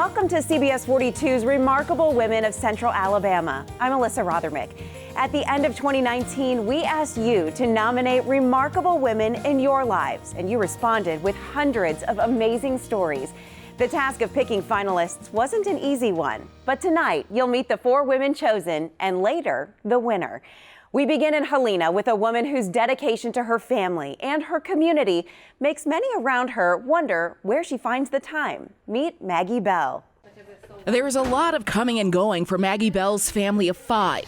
welcome to CBS 42's Remarkable Women of Central Alabama. I'm Alyssa Rothermick. At the end of 2019, we asked you to nominate remarkable women in your lives, and you responded with hundreds of amazing stories. The task of picking finalists wasn't an easy one, but tonight you'll meet the 4 women chosen and later the winner. We begin in Helena with a woman whose dedication to her family and her community makes many around her wonder where she finds the time. Meet Maggie Bell. There is a lot of coming and going for Maggie Bell's family of 5.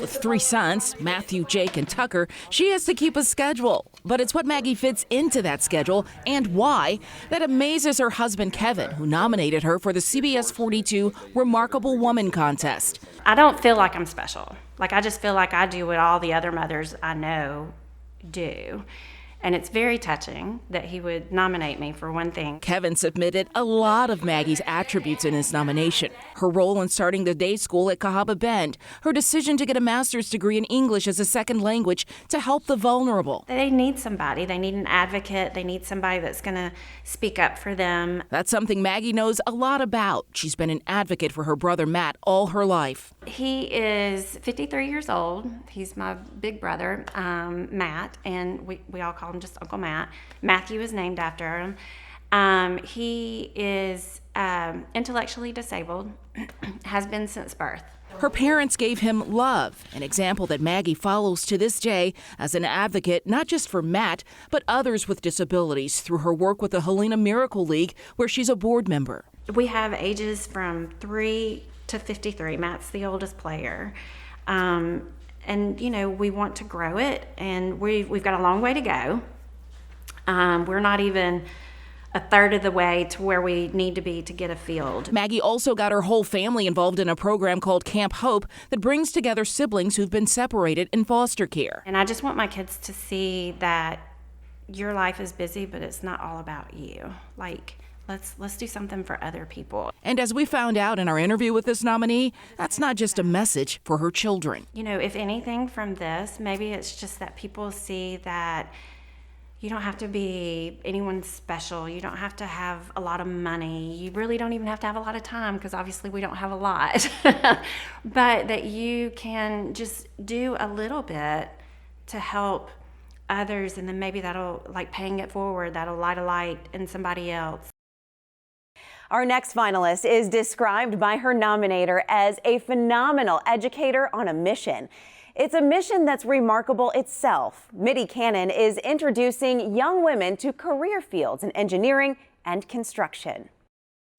With 3 sons, Matthew, Jake, and Tucker, she has to keep a schedule. But it's what Maggie fits into that schedule and why that amazes her husband, Kevin, who nominated her for the CBS 42 Remarkable Woman contest. I don't feel like I'm special. I just feel like I do what all the other mothers I know do. And it's very touching that he would nominate me for one thing. Kevin submitted a lot of Maggie's attributes in his nomination. Her role in starting the day school at Cahaba Bend, her decision to get a master's degree in English as a second language to help the vulnerable. They need somebody. They need an advocate. They need somebody that's going to speak up for them. That's something Maggie knows a lot about. She's been an advocate for her brother Matt all her life. He is 53 years old. He's my big brother, Matt, and we all call him just Uncle Matt. Matthew is named after him. He is intellectually disabled, has been since birth. Her parents gave him love, an example that Maggie follows to this day as an advocate not just for Matt, but others with disabilities through her work with the Helena Miracle League, where she's a board member. We have ages from 3 to 53. Matt's the oldest player. And, we want to grow it, and we've got a long way to go. We're not even a third of the way to where we need to be to get a field. Maggie also got her whole family involved in a program called Camp Hope that brings together siblings who've been separated in foster care. And I just want my kids to see that your life is busy, but it's not all about you. Let's do something for other people. And as we found out in our interview with this nominee, that's not just a message for her children. If anything from this, maybe it's just that people see that you don't have to be anyone special. You don't have to have a lot of money. You really don't even have to have a lot of time, because obviously we don't have a lot. But that you can just do a little bit to help others, and then maybe that'll, paying it forward, that'll light a light in somebody else. Our next finalist is described by her nominator as a phenomenal educator on a mission. It's a mission that's remarkable itself. Maggie Cannon is introducing young women to career fields in engineering and construction.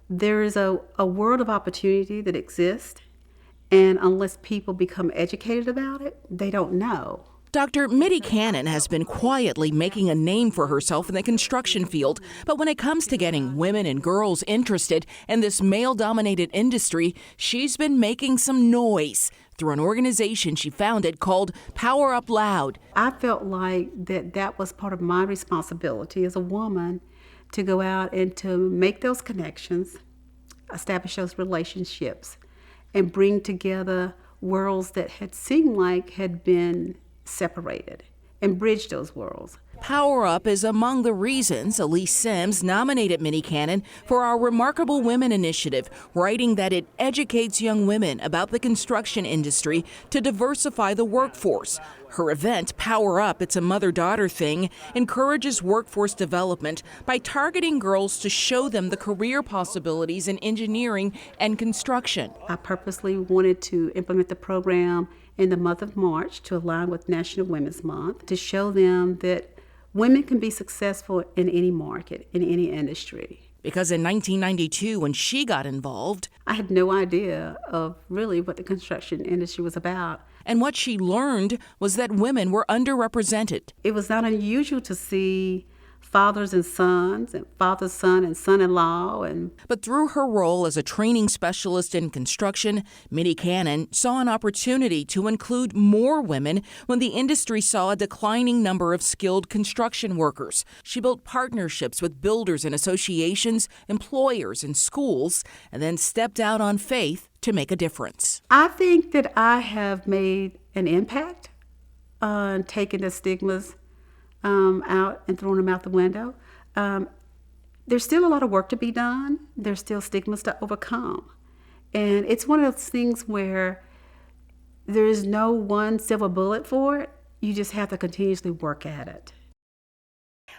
There is a world of opportunity that exists, and unless people become educated about it, they don't know. Dr. Maggie Cannon has been quietly making a name for herself in the construction field, but when it comes to getting women and girls interested in this male-dominated industry, she's been making some noise through an organization she founded called Power Up Loud. I felt like that was part of my responsibility as a woman, to go out and to make those connections, establish those relationships, and bring together worlds that had seemed like had been separated, and bridge those worlds. Power Up is among the reasons Elise Sims nominated Maggie Cannon for our Remarkable Women initiative, writing that it educates young women about the construction industry to diversify the workforce. Her event, Power Up, it's a mother-daughter thing, encourages workforce development by targeting girls to show them the career possibilities in engineering and construction. I purposely wanted to implement the program in the month of March to align with National Women's Month, to show them that women can be successful in any market, in any industry. Because in 1992, when she got involved, I had no idea of really what the construction industry was about. And what she learned was that women were underrepresented. It was not unusual to see fathers and sons, and father's son and son-in-law. But through her role as a training specialist in construction, Maggie Cannon saw an opportunity to include more women when the industry saw a declining number of skilled construction workers. She built partnerships with builders and associations, employers and schools, and then stepped out on faith to make a difference. I think that I have made an impact on taking the stigmas out and throwing them out the window. There's still a lot of work to be done. There's still stigmas to overcome. And it's one of those things where there is no one silver bullet for it. You just have to continuously work at it.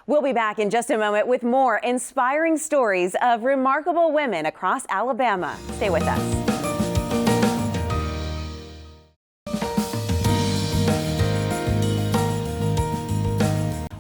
We'll be back in just a moment with more inspiring stories of remarkable women across Alabama. Stay with us.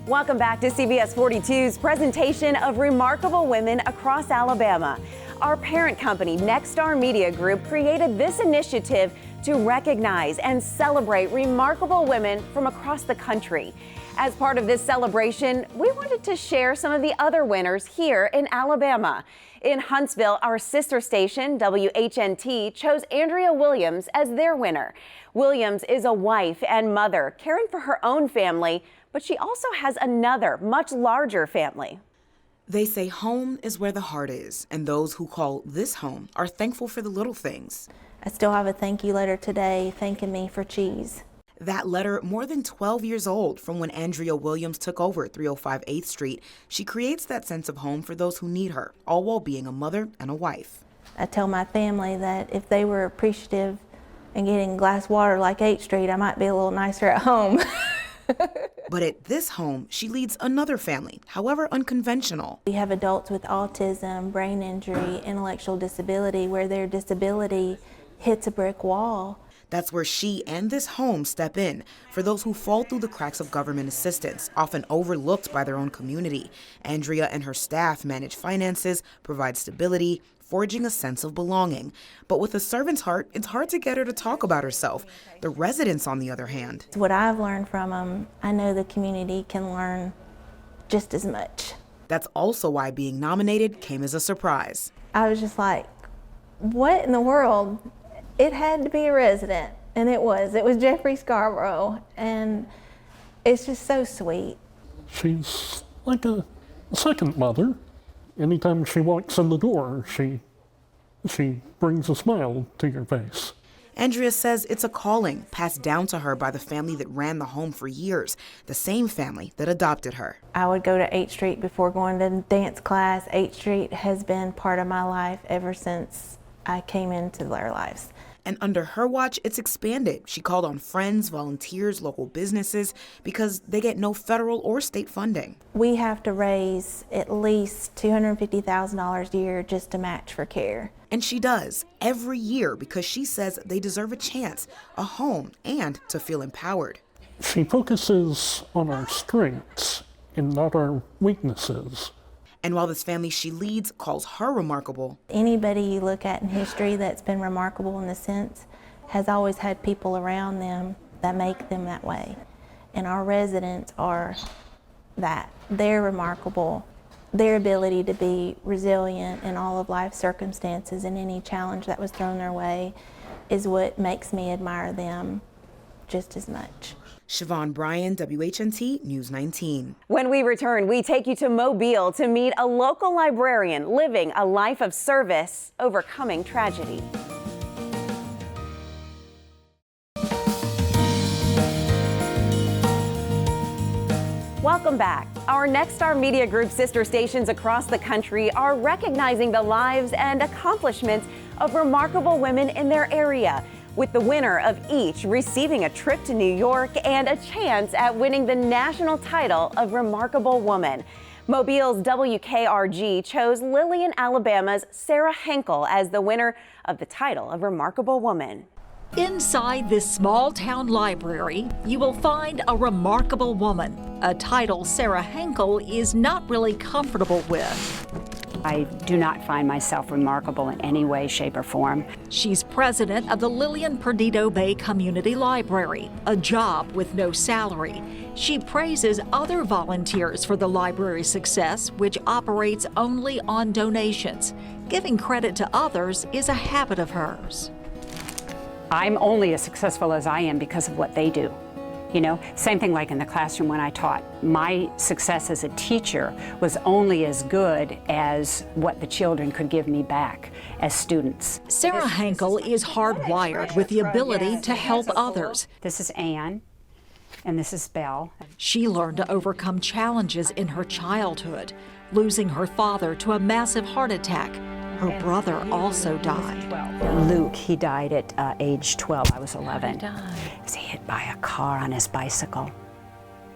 Welcome back to CBS 42's presentation of remarkable women across Alabama. Our parent company, Nexstar Media Group, created this initiative to recognize and celebrate remarkable women from across the country. As part of this celebration, we wanted to share some of the other winners here in Alabama. In Huntsville, our sister station, WHNT, chose Andrea Williams as their winner. Williams is a wife and mother, caring for her own family, but she also has another, much larger family. They say home is where the heart is, and those who call this home are thankful for the little things. I still have a thank you letter today thanking me for cheese. That letter, more than 12 years old from when Andrea Williams took over 305 8th Street, she creates that sense of home for those who need her, all while being a mother and a wife. I tell my family that if they were appreciative and getting glass water like 8th Street, I might be a little nicer at home. But at this home, she leads another family, however unconventional. We have adults with autism, brain injury, intellectual disability, where their disability hits a brick wall. That's where she and this home step in for those who fall through the cracks of government assistance, often overlooked by their own community. Andrea and her staff manage finances, provide stability, forging a sense of belonging. But with a servant's heart, it's hard to get her to talk about herself. The residents, on the other hand. What I've learned from them, I know the community can learn just as much. That's also why being nominated came as a surprise. I was just like, what in the world? It had to be a resident, and it was. It was Jeffrey Scarborough, and it's just so sweet. She's like a second mother. Anytime she walks in the door, she brings a smile to your face. Andrea says it's a calling passed down to her by the family that ran the home for years, the same family that adopted her. I would go to 8th Street before going to dance class. 8th Street has been part of my life ever since I came into their lives. And under her watch, it's expanded. She called on friends, volunteers, local businesses, because they get no federal or state funding. We have to raise at least $250,000 a year just to match for care. And she does, every year, because she says they deserve a chance, a home, and to feel empowered. She focuses on our strengths and not our weaknesses. And while this family she leads calls her remarkable, anybody you look at in history that's been remarkable in a sense has always had people around them that make them that way. And our residents are that. They're remarkable. Their ability to be resilient in all of life's circumstances and any challenge that was thrown their way is what makes me admire them just as much. Siobhan Bryan, WHNT News 19. When we return, we take you to Mobile to meet a local librarian living a life of service, overcoming tragedy. Welcome back. Our Nexstar Media Group sister stations across the country are recognizing the lives and accomplishments of remarkable women in their area, with the winner of each receiving a trip to New York and a chance at winning the national title of Remarkable Woman. Mobile's WKRG chose Lillian, Alabama's Sarah Hankel as the winner of the title of Remarkable Woman. Inside this small-town library, you will find a remarkable woman, a title Sarah Hankel is not really comfortable with. I do not find myself remarkable in any way, shape, or form. She's president of the Lillian Perdido Bay Community Library, a job with no salary. She praises other volunteers for the library's success, which operates only on donations. Giving credit to others is a habit of hers. I'm only as successful as I am because of what they do. You know, same thing like in the classroom when I taught. My success as a teacher was only as good as what the children could give me back as students. Sarah Hankel is hardwired with the ability to help others. This is Anne. And this is Bell. She learned to overcome challenges in her childhood, losing her father to a massive heart attack. Her brother also died. Luke, he died at age 12. I was 11. He died? He was hit by a car on his bicycle.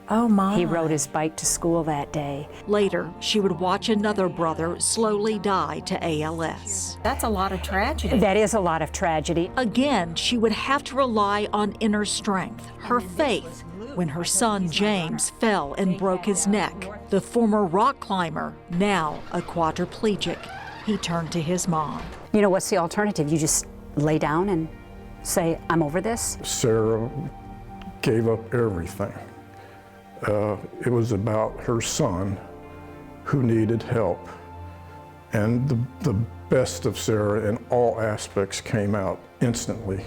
Oh my. He rode his bike to school that day. Later, she would watch another brother slowly die to ALS. That's a lot of tragedy. That is a lot of tragedy. Again, she would have to rely on inner strength, her faith, when her son James fell and broke his neck. The former rock climber, now a quadriplegic, he turned to his mom. You know, what's the alternative? You just lay down and say, I'm over this? Sarah gave up everything. It was about her son who needed help. And the best of Sarah in all aspects came out instantly.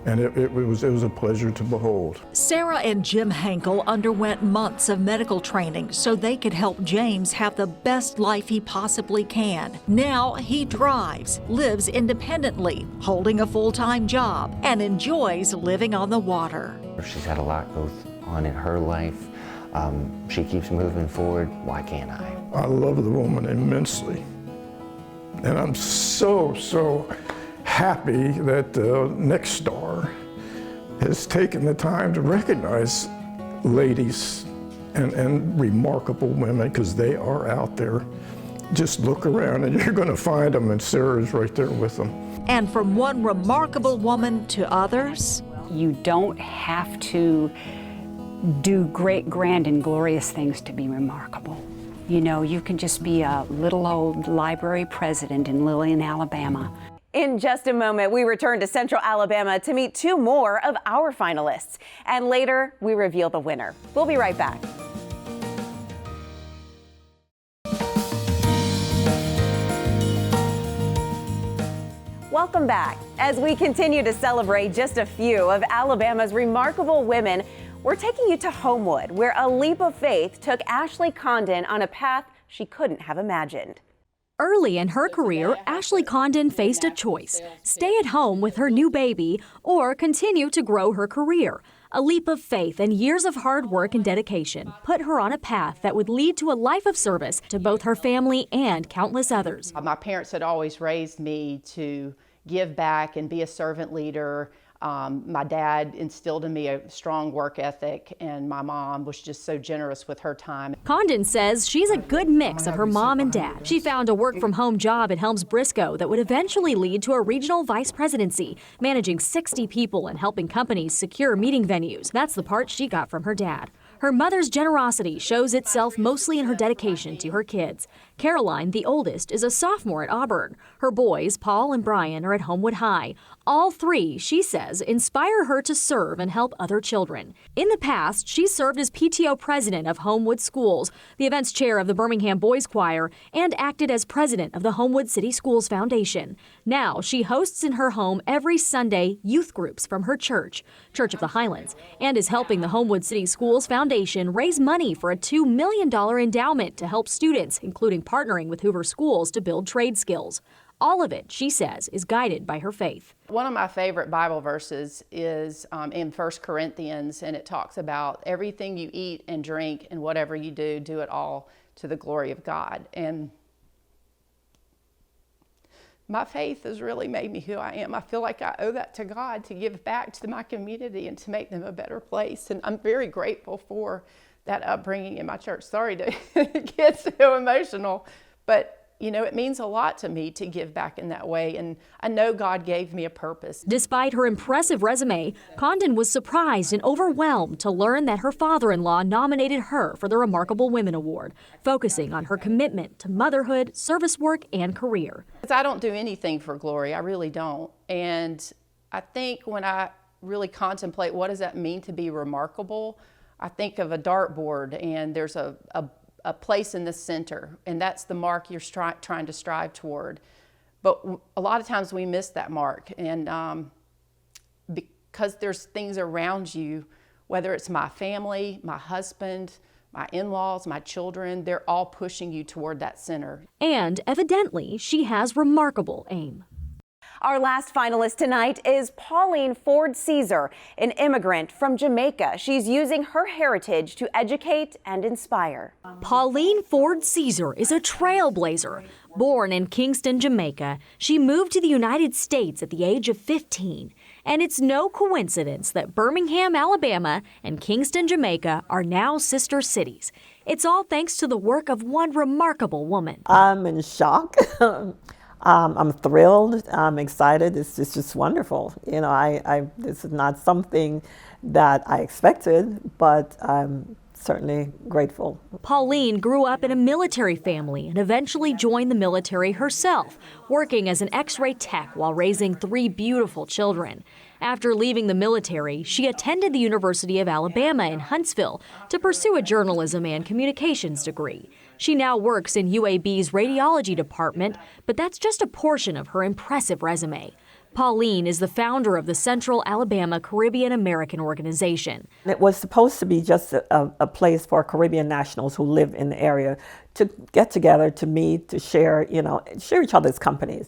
And it was a pleasure to behold. Sarah and Jim Hankel underwent months of medical training so they could help James have the best life he possibly can. Now he drives, lives independently, holding a full-time job, and enjoys living on the water. She's had a lot go on in her life. She keeps moving forward. Why can't I? I love the woman immensely. And I'm so happy that Next Star has taken the time to recognize ladies and remarkable women, because they are out there. Just look around and you're going to find them, and Sarah's right there with them. And from one remarkable woman to others, You don't have to do great, grand, and glorious things to be remarkable. You know, you can just be a little old library president in Lillian, Alabama. In just a moment, we return to Central Alabama to meet two more of our finalists. And later, we reveal the winner. We'll be right back. Welcome back. As we continue to celebrate just a few of Alabama's remarkable women, we're taking you to Homewood, where a leap of faith took Ashleigh Condon on a path she couldn't have imagined. Early in her career, Ashleigh Condon faced a choice: stay at home with her new baby or continue to grow her career. A leap of faith and years of hard work and dedication put her on a path that would lead to a life of service to both her family and countless others. My parents had always raised me to give back and be a servant leader. My dad instilled in me a strong work ethic, and my mom was just so generous with her time. Condon says she's a good mix of her mom and dad. She found a work-from-home job at Helms Briscoe that would eventually lead to a regional vice presidency, managing 60 people and helping companies secure meeting venues. That's the part she got from her dad. Her mother's generosity shows itself mostly in her dedication to her kids. Caroline, the oldest, is a sophomore at Auburn. Her boys, Paul and Brian, are at Homewood High. All three, she says, inspire her to serve and help other children. In the past, she served as PTO president of Homewood Schools, the events chair of the Birmingham Boys Choir, and acted as president of the Homewood City Schools Foundation. Now, she hosts in her home every Sunday youth groups from her church, Church of the Highlands, and is helping the Homewood City Schools Foundation raise money for a $2 million endowment to help students, including partnering with Hoover Schools to build trade skills. All of it, she says, is guided by her faith. One of my favorite Bible verses is in 1 Corinthians, and it talks about everything you eat and drink and whatever you do, do it all to the glory of God. And my faith has really made me who I am. I feel like I owe that to God, to give back to my community and to make them a better place. And I'm very grateful for that upbringing in my church. Sorry to get so emotional, but you know, it means a lot to me to give back in that way, and I know God gave me a purpose. Despite her impressive resume, Condon was surprised and overwhelmed to learn that her father-in-law nominated her for the Remarkable Women Award, focusing on her commitment to motherhood, service work, and career. I don't do anything for glory, I really don't. And I think when I really contemplate what does that mean to be remarkable, I think of a dartboard, and there's a place in the center, and that's the mark you're trying to strive toward. But a lot of times we miss that mark, and because there's things around you, whether it's my family, my husband, my in-laws, my children, they're all pushing you toward that center. And evidently, she has remarkable aim. Our last finalist tonight is Pauline Ford Caesar, an immigrant from Jamaica. She's using her heritage to educate and inspire. Pauline Ford Caesar is a trailblazer. Born in Kingston, Jamaica, she moved to the United States at the age of 15. And it's no coincidence that Birmingham, Alabama and Kingston, Jamaica are now sister cities. It's all thanks to the work of one remarkable woman. I'm in shock. I'm thrilled. I'm excited. It's just wonderful. You know, this is not something that I expected, but I'm certainly grateful. Pauline grew up in a military family and eventually joined the military herself, working as an X-ray tech while raising 3 beautiful children. After leaving the military, she attended the University of Alabama in Huntsville to pursue a journalism and communications degree. She now works in UAB's radiology department, but that's just a portion of her impressive resume. Pauline is the founder of the Central Alabama Caribbean American Organization. It was supposed to be just a place for Caribbean nationals who live in the area to get together, to meet, to share, share each other's companies.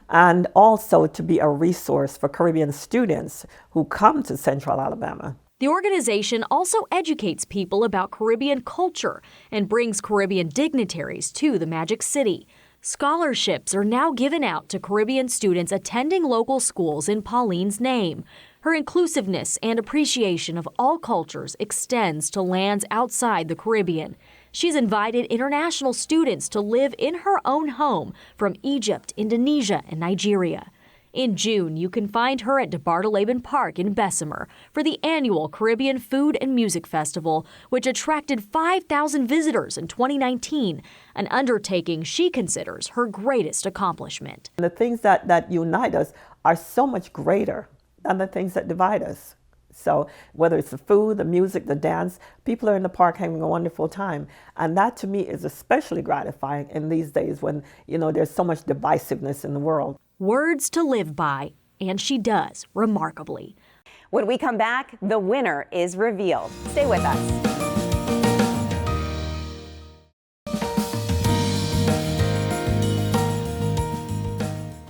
And also to be a resource for Caribbean students who come to Central Alabama. The organization also educates people about Caribbean culture and brings Caribbean dignitaries to the Magic City. Scholarships are now given out to Caribbean students attending local schools in Pauline's name. Her inclusiveness and appreciation of all cultures extends to lands outside the Caribbean. She's invited international students to live in her own home from Egypt, Indonesia, and Nigeria. In June, you can find her at de Bartoleben Park in Bessemer for the annual Caribbean Food and Music Festival, which attracted 5,000 visitors in 2019, an undertaking she considers her greatest accomplishment. The things that unite us are so much greater than the things that divide us. So whether it's the food, the music, the dance, people are in the park having a wonderful time. And that to me is especially gratifying in these days when, there's so much divisiveness in the world. Words to live by, and she does remarkably. When we come back, the winner is revealed. Stay with us.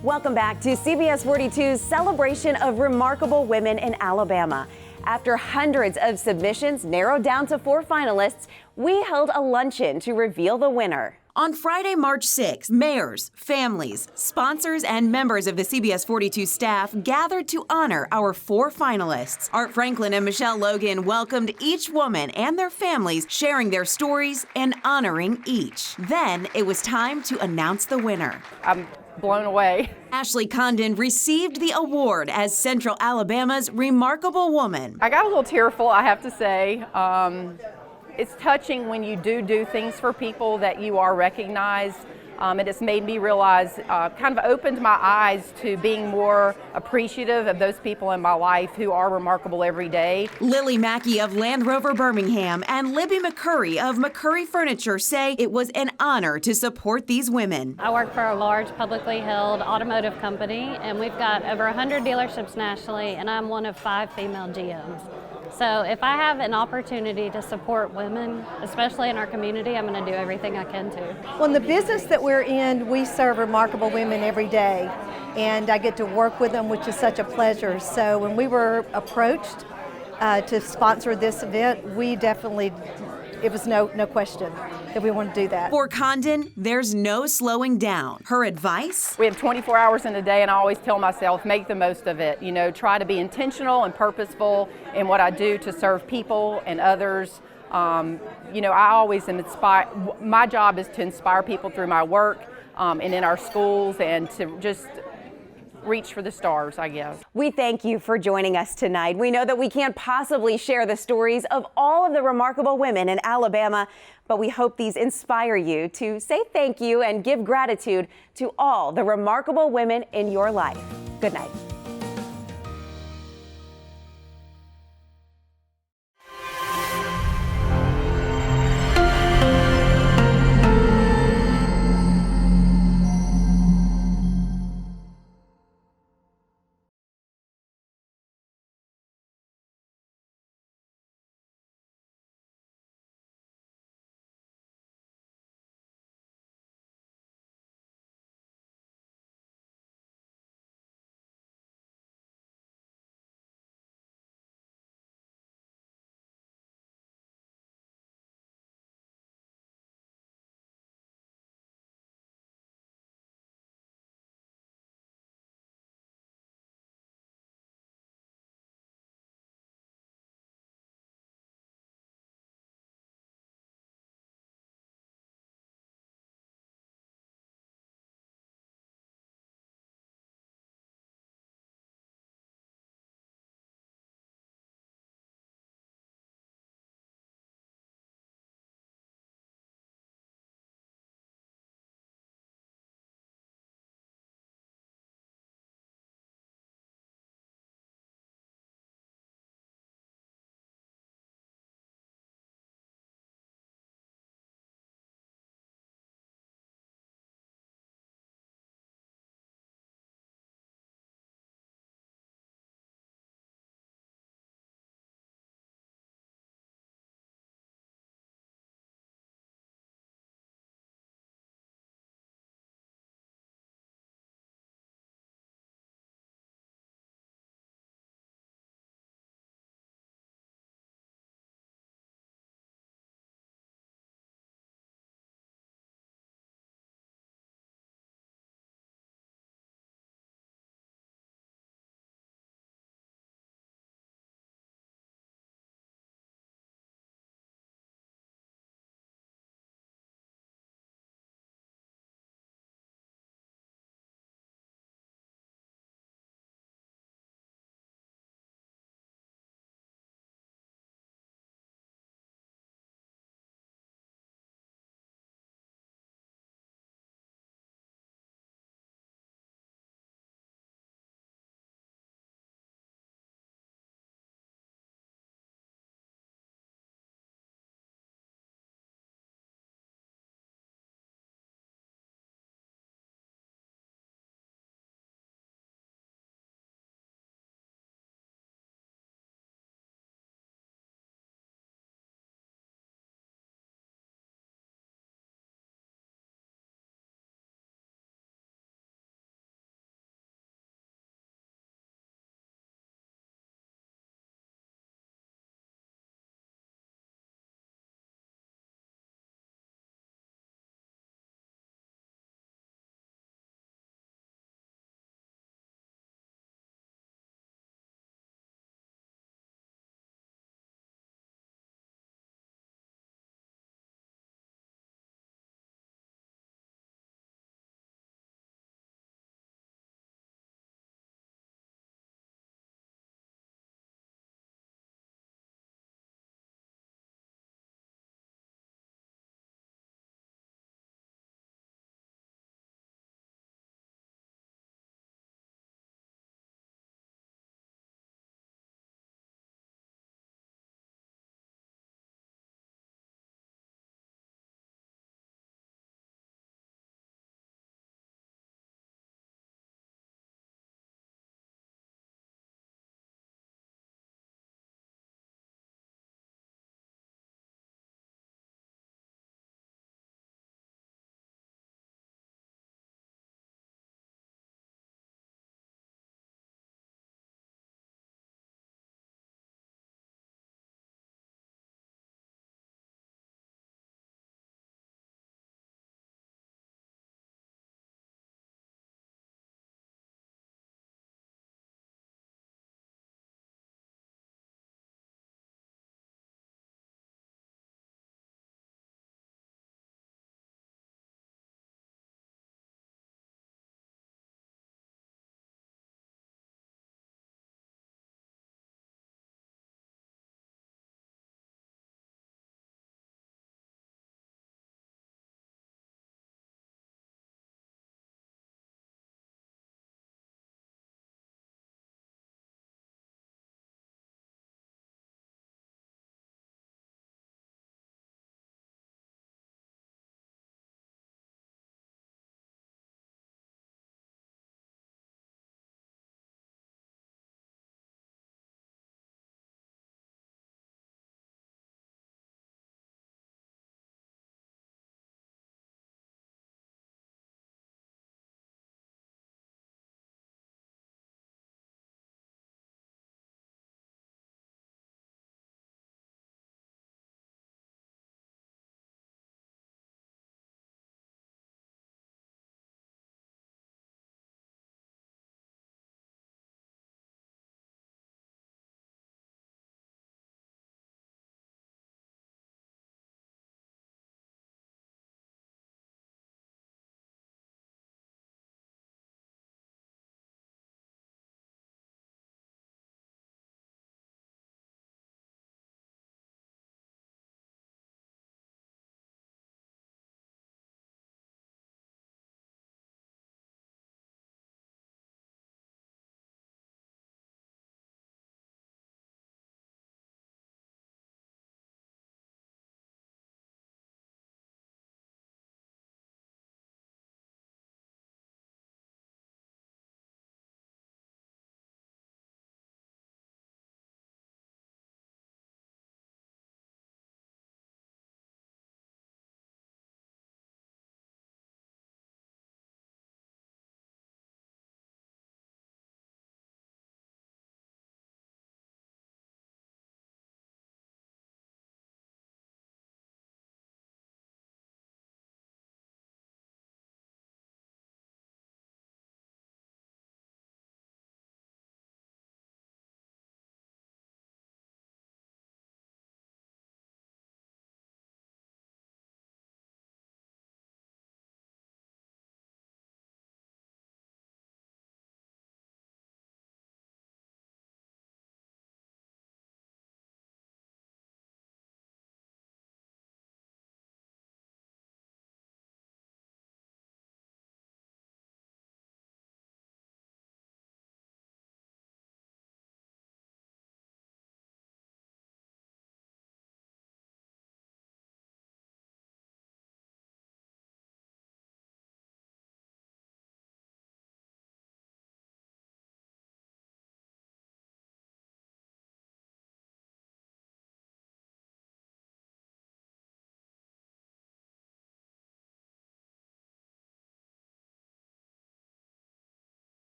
Welcome back to CBS 42's celebration of remarkable women in Alabama. After hundreds of submissions narrowed down to 4 finalists, we held a luncheon to reveal the winner. On Friday, March 6th, mayors, families, sponsors, and members of the CBS 42 staff gathered to honor our 4 finalists. Art Franklin and Michelle Logan welcomed each woman and their families, sharing their stories and honoring each. Then it was time to announce the winner. I'm blown away. Ashleigh Condon received the award as Central Alabama's Remarkable Woman. I got a little tearful, I have to say. It's touching when you do things for people that you are recognized. It has made me realize, kind of opened my eyes to being more appreciative of those people in my life who are remarkable every day. Lily Mackey of Land Rover Birmingham and Libby McCurry of McCurry Furniture say it was an honor to support these women. I work for a large publicly held automotive company, and we've got over 100 dealerships nationally, and I'm one of 5 female GMs. So if I have an opportunity to support women, especially in our community, I'm going to do everything I can to. Well, in the business that we're in, we serve remarkable women every day, and I get to work with them, which is such a pleasure. So when we were approached to sponsor this event, it was no question that we want to do that. For Condon, there's no slowing down. Her advice? We have 24 hours in a day, and I always tell myself, make the most of it. Try to be intentional and purposeful in what I do to serve people and others. I always am inspired. My job is to inspire people through my work and in our schools, and to just reach for the stars, I guess. We thank you for joining us tonight. We know that we can't possibly share the stories of all of the remarkable women in Alabama, but we hope these inspire you to say thank you and give gratitude to all the remarkable women in your life. Good night.